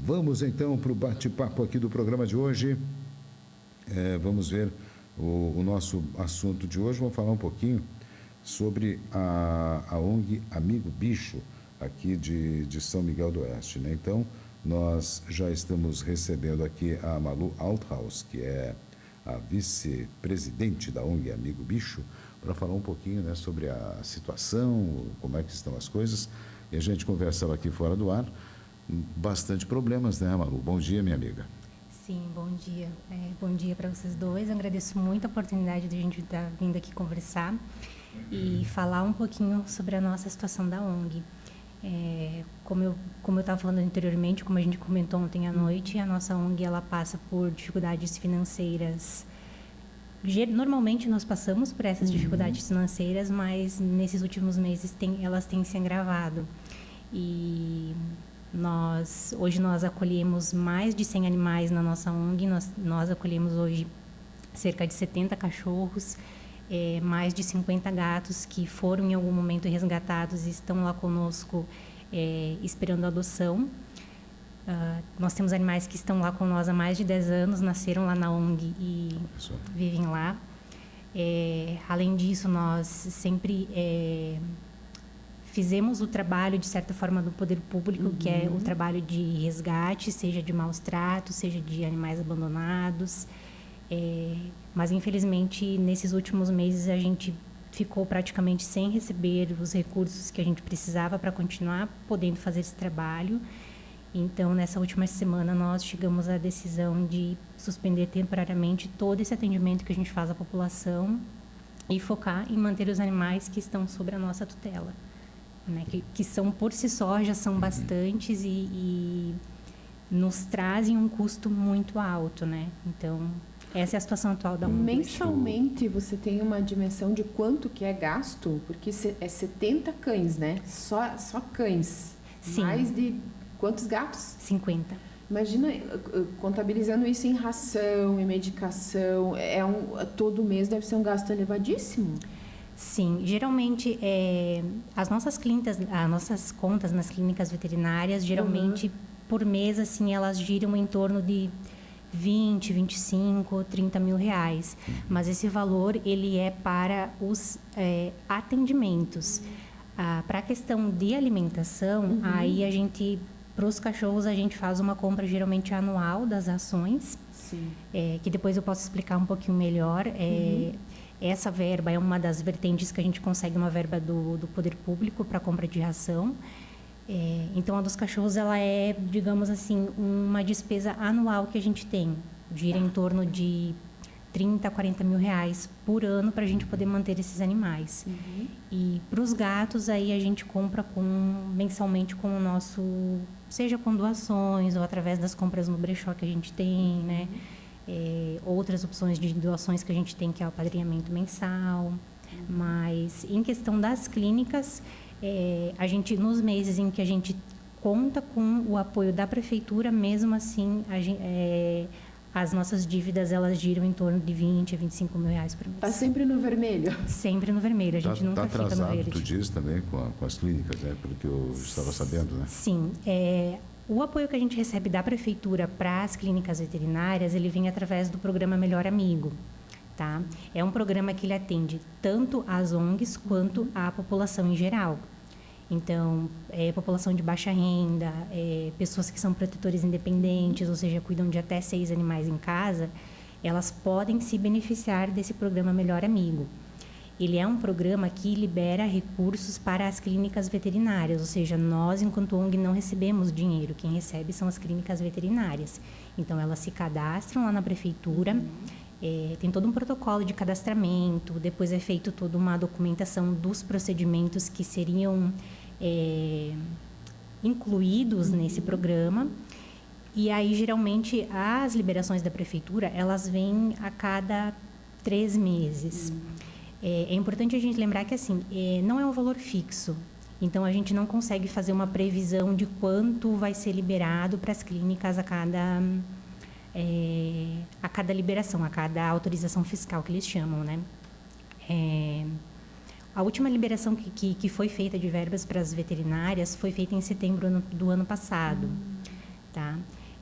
Vamos então para o bate-papo aqui do programa de hoje. Vamos ver o nosso assunto de hoje. Vamos falar um pouquinho sobre a ONG Amigo Bicho, aqui de São Miguel do Oeste, né? Então, nós já estamos recebendo aqui a Malu Althaus, que é a vice-presidente da ONG Amigo Bicho, para falar um pouquinho, né, sobre a situação, como é que estão as coisas. E a gente conversava aqui fora do ar, bastante problemas, né, Malu? Bom dia, minha amiga. Sim, bom dia. Bom dia para vocês dois. Eu agradeço muito a oportunidade de a gente estar vindo aqui conversar e falar um pouquinho sobre a nossa situação da ONG. Como eu estava falando anteriormente, como a gente comentou ontem à noite, a nossa ONG ela passa por dificuldades financeiras. Normalmente nós passamos por essas dificuldades financeiras, mas nesses últimos meses elas têm se agravado. E hoje nós acolhemos mais de 100 animais na nossa ONG. Nós acolhemos hoje cerca de 70 cachorros, mais de 50 gatos que foram em algum momento resgatados e estão lá conosco esperando adoção. Nós temos animais que estão lá com nós há mais de 10 anos, nasceram lá na ONG e vivem lá. Além disso, nós sempre fizemos o trabalho, de certa forma, do poder público, que é o trabalho de resgate, seja de maus tratos, seja de animais abandonados. Mas, infelizmente, nesses últimos meses, a gente ficou praticamente sem receber os recursos que a gente precisava para continuar podendo fazer esse trabalho. Então, nessa última semana, nós chegamos à decisão de suspender temporariamente todo esse atendimento que a gente faz à população e focar em manter os animais que estão sob a nossa tutela, né? Que são, por si só, já são bastantes e nos trazem um custo muito alto, né? Então, essa é a situação atual da ONG. Mensalmente, você tem uma dimensão de quanto que é gasto? Porque é 70 cães, né? Só cães. Sim. Mais de quantos gatos? 50. Imagina, contabilizando isso em ração, em medicação, todo mês deve ser um gasto elevadíssimo. Sim, geralmente as nossas contas nas clínicas veterinárias, geralmente por mês, assim, elas giram em torno de 20, 25, 30 mil reais. Mas esse valor, ele é para os atendimentos. Para a questão de alimentação, aí a gente, para os cachorros, a gente faz uma compra geralmente anual das rações. Sim. Que depois eu posso explicar um pouquinho melhor. Essa verba é uma das vertentes que a gente consegue uma verba do poder público para compra de ração. Então, a dos cachorros, ela é, digamos assim, uma despesa anual que a gente tem. Gira em torno de 30, 40 mil reais por ano para a gente poder manter esses animais. E para os gatos, aí a gente compra mensalmente com o nosso, seja com doações ou através das compras no brechó que a gente tem, né? Outras opções de doações que a gente tem, que é o apadrinhamento mensal. Mas em questão das clínicas, a gente, nos meses em que a gente conta com o apoio da prefeitura, mesmo assim, as nossas dívidas, elas giram em torno de 20 a 25 mil reais por mês. Está sempre no vermelho? Sempre no vermelho, a gente nunca fica no verde. Tu diz também com as clínicas, né? Pelo que eu estava sabendo, né? Sim, o apoio que a gente recebe da prefeitura para as clínicas veterinárias, ele vem através do programa Melhor Amigo, tá? É um programa que ele atende tanto as ONGs quanto a população em geral. Então, população de baixa renda, pessoas que são protetores independentes, ou seja, cuidam de até 6 animais em casa, elas podem se beneficiar desse programa Melhor Amigo. Ele é um programa que libera recursos para as clínicas veterinárias, ou seja, nós, enquanto ONG, não recebemos dinheiro. Quem recebe são as clínicas veterinárias. Então, elas se cadastram lá na prefeitura, tem todo um protocolo de cadastramento, depois é feito toda uma documentação dos procedimentos que seriam incluídos nesse programa. E aí, geralmente, as liberações da prefeitura, elas vêm a cada 3 meses. É importante a gente lembrar que, assim, não é um valor fixo. Então, a gente não consegue fazer uma previsão de quanto vai ser liberado para as clínicas a cada liberação, a cada autorização fiscal que eles chamam, né? A última liberação que foi feita de verbas para as veterinárias foi feita em setembro do ano passado, tá?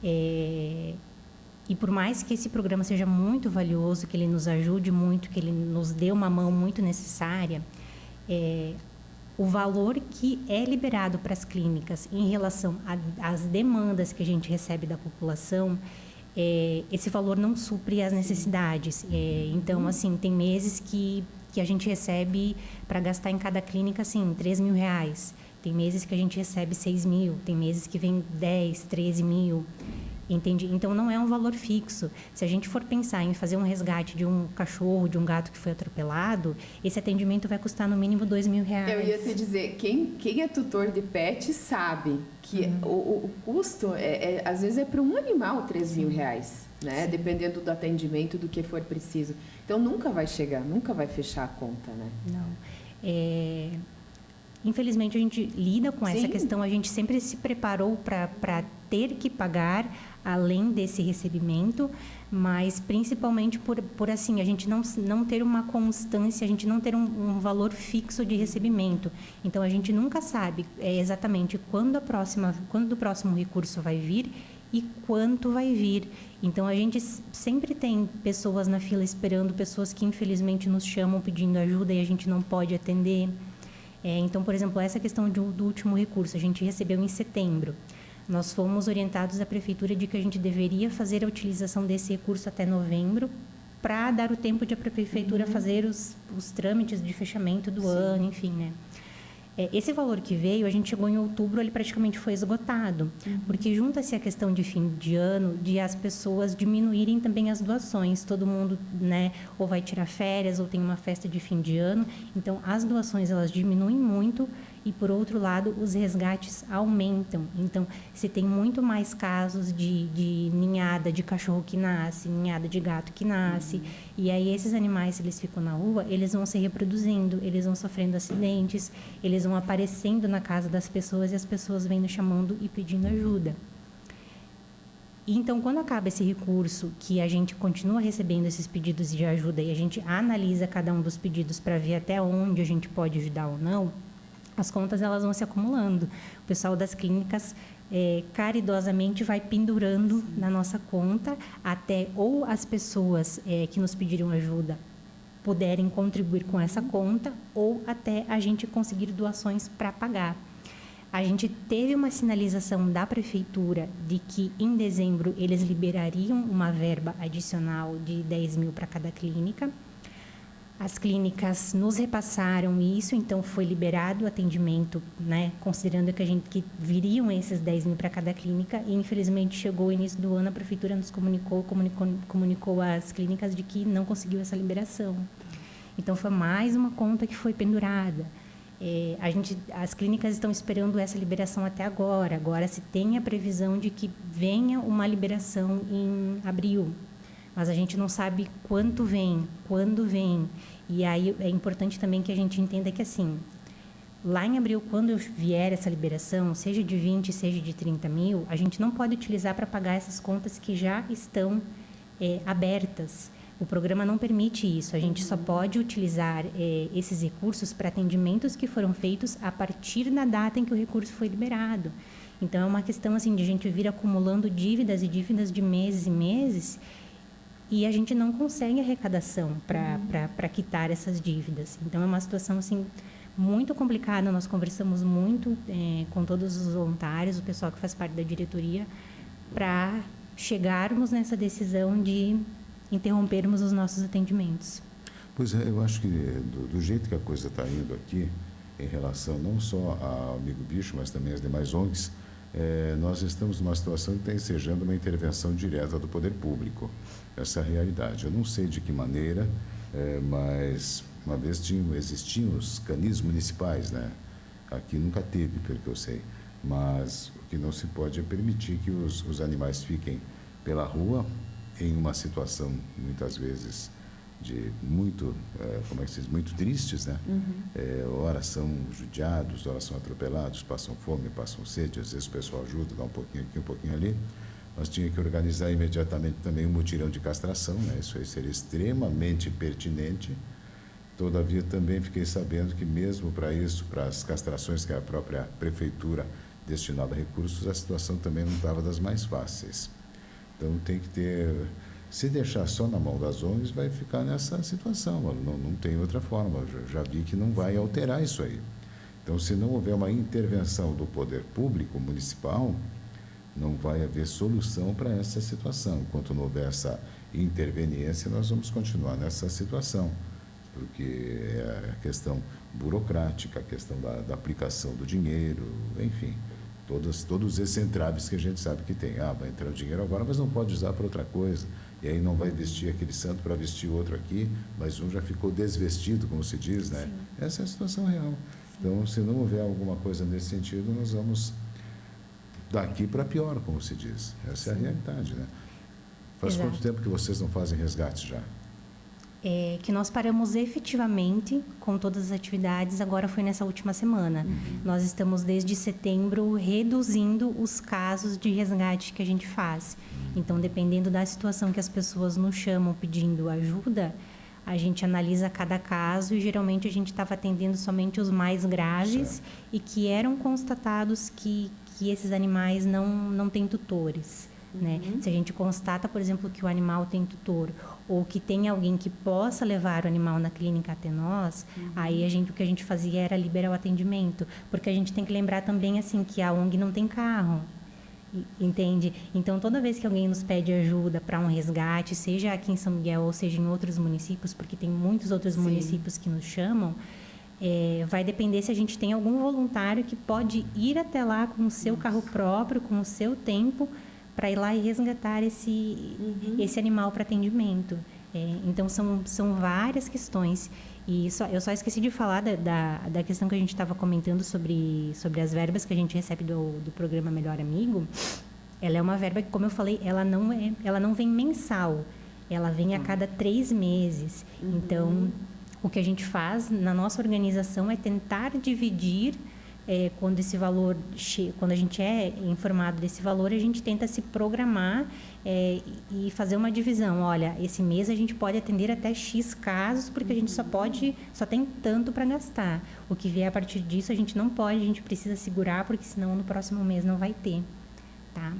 E por mais que esse programa seja muito valioso, que ele nos ajude muito, que ele nos dê uma mão muito necessária, o valor que é liberado para as clínicas em relação às demandas que a gente recebe da população, esse valor não supre as necessidades. Então, assim, tem meses que a gente recebe para gastar em cada clínica, assim, R$3.000. Tem meses que a gente recebe 6 mil, tem meses que vem 10, 13 mil. Entende? Então, não é um valor fixo. Se a gente for pensar em fazer um resgate de um cachorro, de um gato que foi atropelado, esse atendimento vai custar no mínimo R$2.000. Eu ia te dizer, quem é tutor de pet sabe que o custo, às vezes, é para um animal R$3.000, né? Sim. Dependendo do atendimento, do que for preciso. Então, nunca vai chegar, nunca vai fechar a conta, né? Não. Infelizmente, a gente lida com essa questão, a gente sempre se preparou para ter que pagar além desse recebimento, mas principalmente por assim, a gente não ter uma constância, a gente não ter um valor fixo de recebimento. Então, a gente nunca sabe exatamente quando o próximo recurso vai vir e quanto vai vir. Então, a gente sempre tem pessoas na fila esperando, pessoas que infelizmente nos chamam pedindo ajuda e a gente não pode atender. Então, por exemplo, essa questão do último recurso, a gente recebeu em setembro. Nós fomos orientados à prefeitura de que a gente deveria fazer a utilização desse recurso até novembro, para dar o tempo de a prefeitura fazer os trâmites de fechamento do ano, enfim, né? Esse valor que veio, a gente chegou em outubro, ele praticamente foi esgotado, porque junta-se a questão de fim de ano, de as pessoas diminuírem também as doações. Todo mundo, né, ou vai tirar férias, ou tem uma festa de fim de ano. Então, as doações, elas diminuem muito e, por outro lado, os resgates aumentam. Então, se tem muito mais casos de ninhada de cachorro que nasce, ninhada de gato que nasce, e aí esses animais, se eles ficam na rua, eles vão se reproduzindo, eles vão sofrendo acidentes, eles vão aparecendo na casa das pessoas e as pessoas vêm nos chamando e pedindo ajuda. Então, quando acaba esse recurso, que a gente continua recebendo esses pedidos de ajuda e a gente analisa cada um dos pedidos para ver até onde a gente pode ajudar ou não, as contas elas vão se acumulando. O pessoal das clínicas caridosamente vai pendurando na nossa conta até ou as pessoas que nos pediram ajuda puderem contribuir com essa conta ou até a gente conseguir doações para pagar. A gente teve uma sinalização da prefeitura de que em dezembro eles liberariam uma verba adicional de 10 mil para cada clínica. As clínicas nos repassaram isso, então foi liberado o atendimento, né, considerando que viriam esses 10 mil para cada clínica, e infelizmente chegou o início do ano, a prefeitura nos comunicou às clínicas de que não conseguiu essa liberação. Então, foi mais uma conta que foi pendurada. As clínicas estão esperando essa liberação até agora. Agora se tem a previsão de que venha uma liberação em abril. Mas a gente não sabe quanto vem, quando vem. E aí é importante também que a gente entenda que, assim, lá em abril, quando vier essa liberação, seja de 20, seja de 30 mil, a gente não pode utilizar para pagar essas contas que já estão abertas. O programa não permite isso. A gente só pode utilizar esses recursos para atendimentos que foram feitos a partir da data em que o recurso foi liberado. Então, é uma questão assim, de a gente vir acumulando dívidas e dívidas de meses e meses, e a gente não consegue arrecadação para quitar essas dívidas. Então, é uma situação assim, muito complicada. Nós conversamos muito com todos os voluntários, o pessoal que faz parte da diretoria, para chegarmos nessa decisão de interrompermos os nossos atendimentos. Pois é, eu acho que do jeito que a coisa está indo aqui, em relação não só ao Amigo Bicho, mas também às demais ONGs, nós estamos numa situação que está ensejando uma intervenção direta do poder público. Essa é a realidade. Eu não sei de que maneira, mas uma vez existiam os canis municipais, né? Aqui nunca teve, pelo que eu sei. Mas o que não se pode é permitir que os animais fiquem pela rua em uma situação, muitas vezes, de muito, muito tristes, né? Ora são judiados, ora são atropelados, passam fome, passam sede, às vezes o pessoal ajuda, dá um pouquinho aqui, um pouquinho ali. Nós tínhamos que organizar imediatamente também um mutirão de castração, né? Isso aí seria extremamente pertinente. Todavia, também fiquei sabendo que mesmo para isso, para as castrações que a própria prefeitura destinado a recursos, a situação também não estava das mais fáceis. Então tem que ter... Se deixar só na mão das ONGs, vai ficar nessa situação, não tem outra forma. Eu já vi que não vai alterar isso aí. Então, se não houver uma intervenção do poder público municipal, não vai haver solução para essa situação. Enquanto não houver essa interveniência, nós vamos continuar nessa situação, porque é a questão burocrática, a questão da aplicação do dinheiro, enfim, todos esses entraves que a gente sabe que tem. Vai entrar o dinheiro agora, mas não pode usar para outra coisa. E aí não vai vestir aquele santo para vestir outro aqui, mas um já ficou desvestido, como se diz, né? Sim. Essa é a situação real. Então, se não houver alguma coisa nesse sentido, nós vamos daqui para pior, como se diz. Essa é a realidade, né? Faz quanto tempo que vocês não fazem resgate já? Que nós paramos efetivamente com todas as atividades, agora foi nessa última semana. Nós estamos, desde setembro, reduzindo os casos de resgate que a gente faz. Então, dependendo da situação que as pessoas nos chamam pedindo ajuda, a gente analisa cada caso e, geralmente, a gente estava atendendo somente os mais graves. Certo. E que eram constatados que esses animais não têm tutores. Né? Se a gente constata, por exemplo, que o animal tem tutor ou que tem alguém que possa levar o animal na clínica até nós, aí o que a gente fazia era liberar o atendimento, porque a gente tem que lembrar também assim que a ONG não tem carro, entende? Então, toda vez que alguém nos pede ajuda para um resgate, seja aqui em São Miguel ou seja em outros municípios, porque tem muitos outros Sim. municípios que nos chamam, vai depender se a gente tem algum voluntário que pode ir até lá com o seu carro próprio, com o seu tempo, para ir lá e resgatar esse animal para atendimento. Então, são várias questões. E eu só esqueci de falar da questão que a gente estava comentando sobre as verbas que a gente recebe do programa Melhor Amigo. Ela é uma verba que, como eu falei, ela não vem mensal. Ela vem a cada 3 meses. Então, o que a gente faz na nossa organização é tentar dividir. Quando esse valor quando a gente é informado desse valor, a gente tenta se programar e fazer uma divisão. Olha, esse mês a gente pode atender até X casos, porque a gente só tem tanto para gastar. O que vier a partir disso a gente não pode, a gente precisa segurar, porque senão no próximo mês não vai ter. Tá?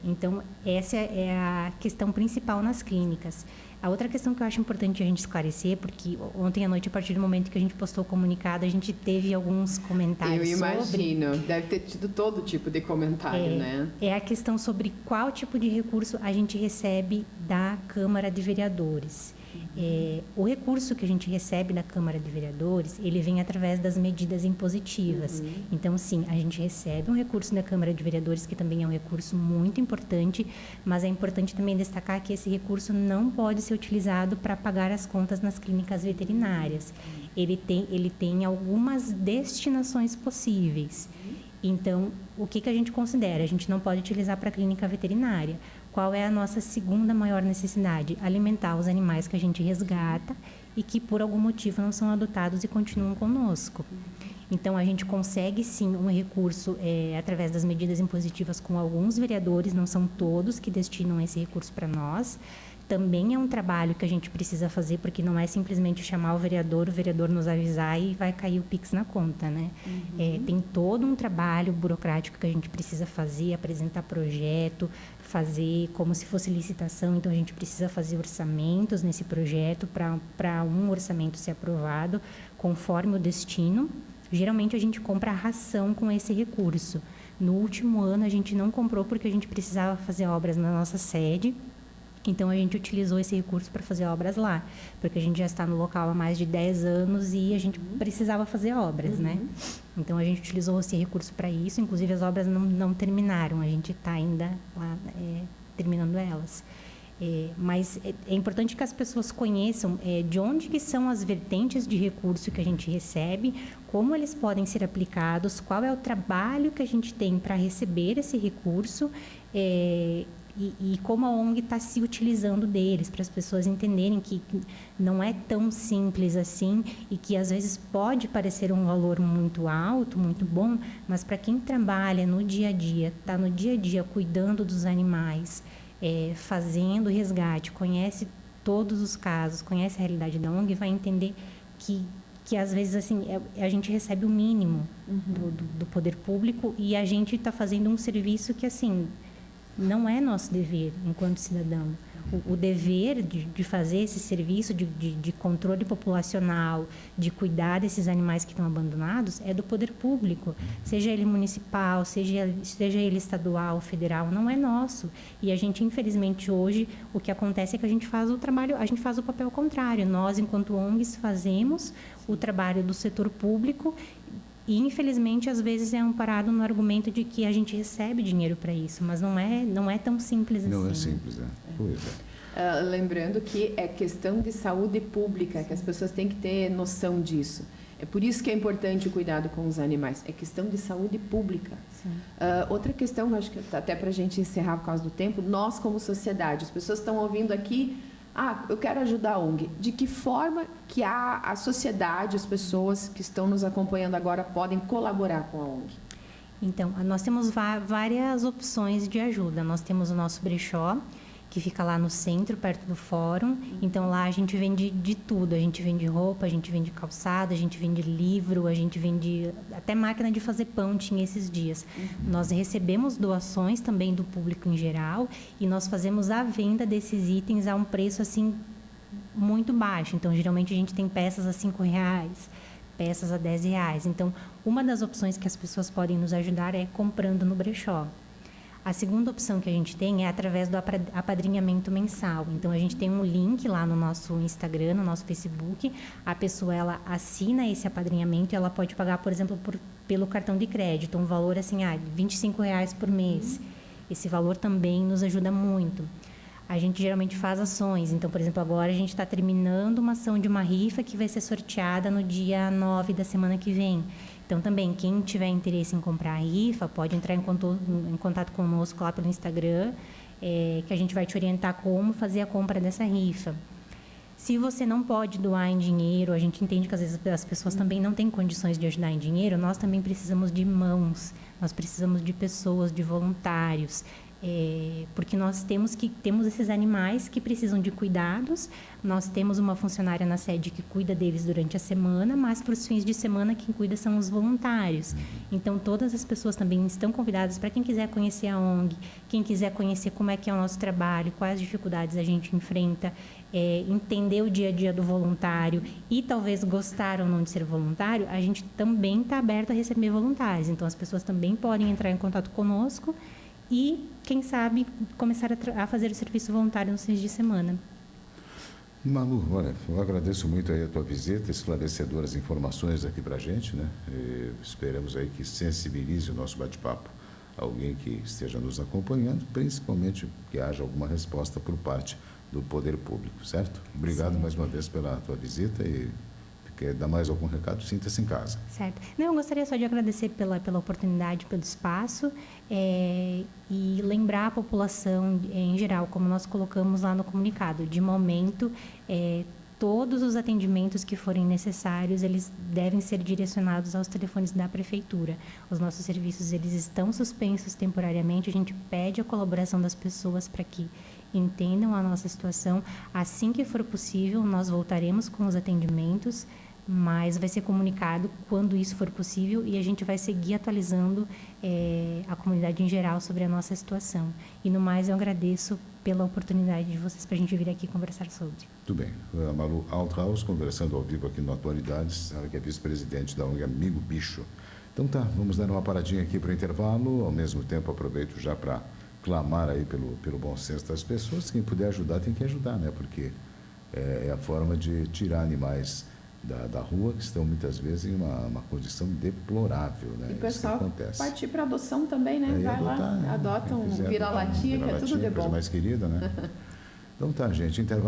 Então, essa é a questão principal nas clínicas. A outra questão que eu acho importante a gente esclarecer, porque ontem à noite, a partir do momento que a gente postou o comunicado, a gente teve alguns comentários. Eu imagino, deve ter tido todo tipo de comentário, né? É a questão sobre qual tipo de recurso a gente recebe da Câmara de Vereadores. O recurso que a gente recebe da Câmara de Vereadores, ele vem através das medidas impositivas. Então, sim, a gente recebe um recurso da Câmara de Vereadores, que também é um recurso muito importante, mas é importante também destacar que esse recurso não pode ser utilizado para pagar as contas nas clínicas veterinárias. Ele tem algumas destinações possíveis. Então, o que a gente considera? A gente não pode utilizar para a clínica veterinária. Qual é a nossa segunda maior necessidade? Alimentar os animais que a gente resgata e que, por algum motivo, não são adotados e continuam conosco. Então, a gente consegue, sim, um recurso através das medidas impositivas com alguns vereadores, não são todos que destinam esse recurso para nós. Também é um trabalho que a gente precisa fazer, porque não é simplesmente chamar o vereador nos avisar e vai cair o Pix na conta, né? Tem todo um trabalho burocrático que a gente precisa fazer, apresentar projeto, fazer como se fosse licitação, então a gente precisa fazer orçamentos nesse projeto para um orçamento ser aprovado conforme o destino. Geralmente a gente compra a ração com esse recurso. No último ano a gente não comprou porque a gente precisava fazer obras na nossa sede. Então, a gente utilizou esse recurso para fazer obras lá, porque a gente já está no local há mais de 10 anos e a gente precisava fazer obras, né? Então, a gente utilizou esse recurso para isso, inclusive as obras não terminaram, a gente está ainda lá terminando elas. Mas é importante que as pessoas conheçam de onde que são as vertentes de recurso que a gente recebe, como eles podem ser aplicados, qual é o trabalho que a gente tem para receber esse recurso, e como a ONG está se utilizando deles, para as pessoas entenderem que não é tão simples assim e que às vezes pode parecer um valor muito alto, muito bom, mas para quem trabalha no dia a dia, está no dia a dia cuidando dos animais, fazendo resgate, conhece todos os casos, conhece a realidade da ONG, vai entender que que às vezes assim a gente recebe o mínimo do poder público e a gente está fazendo um serviço que assim não é nosso dever enquanto cidadão. O dever de fazer esse serviço de controle populacional, de cuidar desses animais que estão abandonados, é do poder público, seja ele municipal, seja ele estadual, federal, não é nosso. E a gente, infelizmente, hoje, o que acontece é que a gente faz o trabalho, a gente faz o papel contrário. Nós, enquanto ONGs, fazemos o trabalho do setor público e, infelizmente, às vezes é amparado no argumento de que a gente recebe dinheiro para isso, mas não é tão simples assim. Não é simples, Pois é. Lembrando que é questão de saúde pública, que as pessoas têm que ter noção disso. É por isso que é importante o cuidado com os animais. É questão de saúde pública. Outra questão, acho que até para a gente encerrar por causa do tempo, nós como sociedade, as pessoas estão ouvindo aqui, eu quero ajudar a ONG. De que forma que a sociedade, as pessoas que estão nos acompanhando agora podem colaborar com a ONG? Então, nós temos várias opções de ajuda. Nós temos o nosso brechó, que fica lá no centro, perto do fórum. Então, lá a gente vende de tudo. A gente vende roupa, a gente vende calçado, a gente vende livro, a gente vende até máquina de fazer pão, tinha esses dias. Nós recebemos doações também do público em geral e nós fazemos a venda desses itens a um preço, assim, muito baixo. Então, geralmente, a gente tem peças a R$5, peças a R$10. Então, uma das opções que as pessoas podem nos ajudar é comprando no brechó. A segunda opção que a gente tem é através do apadrinhamento mensal. Então, a gente tem um link lá no nosso Instagram, no nosso Facebook. A pessoa, ela assina esse apadrinhamento e ela pode pagar, por exemplo, pelo cartão de crédito. Um valor, assim, R$25 por mês. Esse valor também nos ajuda muito. A gente geralmente faz ações. Então, por exemplo, agora a gente está terminando uma ação de uma rifa que vai ser sorteada no dia 9 da semana que vem. Então, também, quem tiver interesse em comprar a rifa, pode entrar em contato conosco lá pelo Instagram, que a gente vai te orientar como fazer a compra dessa rifa. Se você não pode doar em dinheiro, a gente entende que às vezes as pessoas também não têm condições de ajudar em dinheiro, nós também precisamos de mãos, nós precisamos de pessoas, de voluntários. Porque nós temos esses animais que precisam de cuidados, nós temos uma funcionária na sede que cuida deles durante a semana, mas para os fins de semana quem cuida são os voluntários. Então, todas as pessoas também estão convidadas para quem quiser conhecer a ONG, quem quiser conhecer como é que é o nosso trabalho, quais dificuldades a gente enfrenta, entender o dia a dia do voluntário e talvez gostar ou não de ser voluntário, a gente também está aberto a receber voluntários. Então, as pessoas também podem entrar em contato conosco e, quem sabe, começar a fazer o serviço voluntário nos fins de semana. Malu, olha, eu agradeço muito aí a tua visita, esclarecedoras informações aqui para a gente, né? E esperamos aí que sensibilize o nosso bate-papo alguém que esteja nos acompanhando, principalmente que haja alguma resposta por parte do poder público, certo? Obrigado mais uma vez pela tua visita e quer dar mais algum recado, sinta-se em casa. Certo. Não, eu gostaria só de agradecer pela oportunidade, pelo espaço e lembrar a população em geral, como nós colocamos lá no comunicado, de momento, todos os atendimentos que forem necessários, eles devem ser direcionados aos telefones da prefeitura. Os nossos serviços, eles estão suspensos temporariamente, a gente pede a colaboração das pessoas para que entendam a nossa situação. Assim que for possível, nós voltaremos com os atendimentos, mas vai ser comunicado quando isso for possível e a gente vai seguir atualizando a comunidade em geral sobre a nossa situação. E, no mais, eu agradeço pela oportunidade de vocês para a gente vir aqui conversar sobre. Tudo bem. A Malu Althaus, conversando ao vivo aqui no Atualidades, ela que é vice-presidente da ONG Amigo Bicho. Então tá, vamos dar uma paradinha aqui para o intervalo, ao mesmo tempo aproveito já para clamar aí pelo bom senso das pessoas. Quem puder ajudar tem que ajudar, né? Porque é a forma de tirar animais da rua, que estão muitas vezes em uma condição deplorável, né? E o pessoal acontece. Partir para adoção também, né? Vai adotar, lá, adota um quiser vira-latinha, que é tudo de bom. coisa mais querida, né? Então tá, gente, intervalo.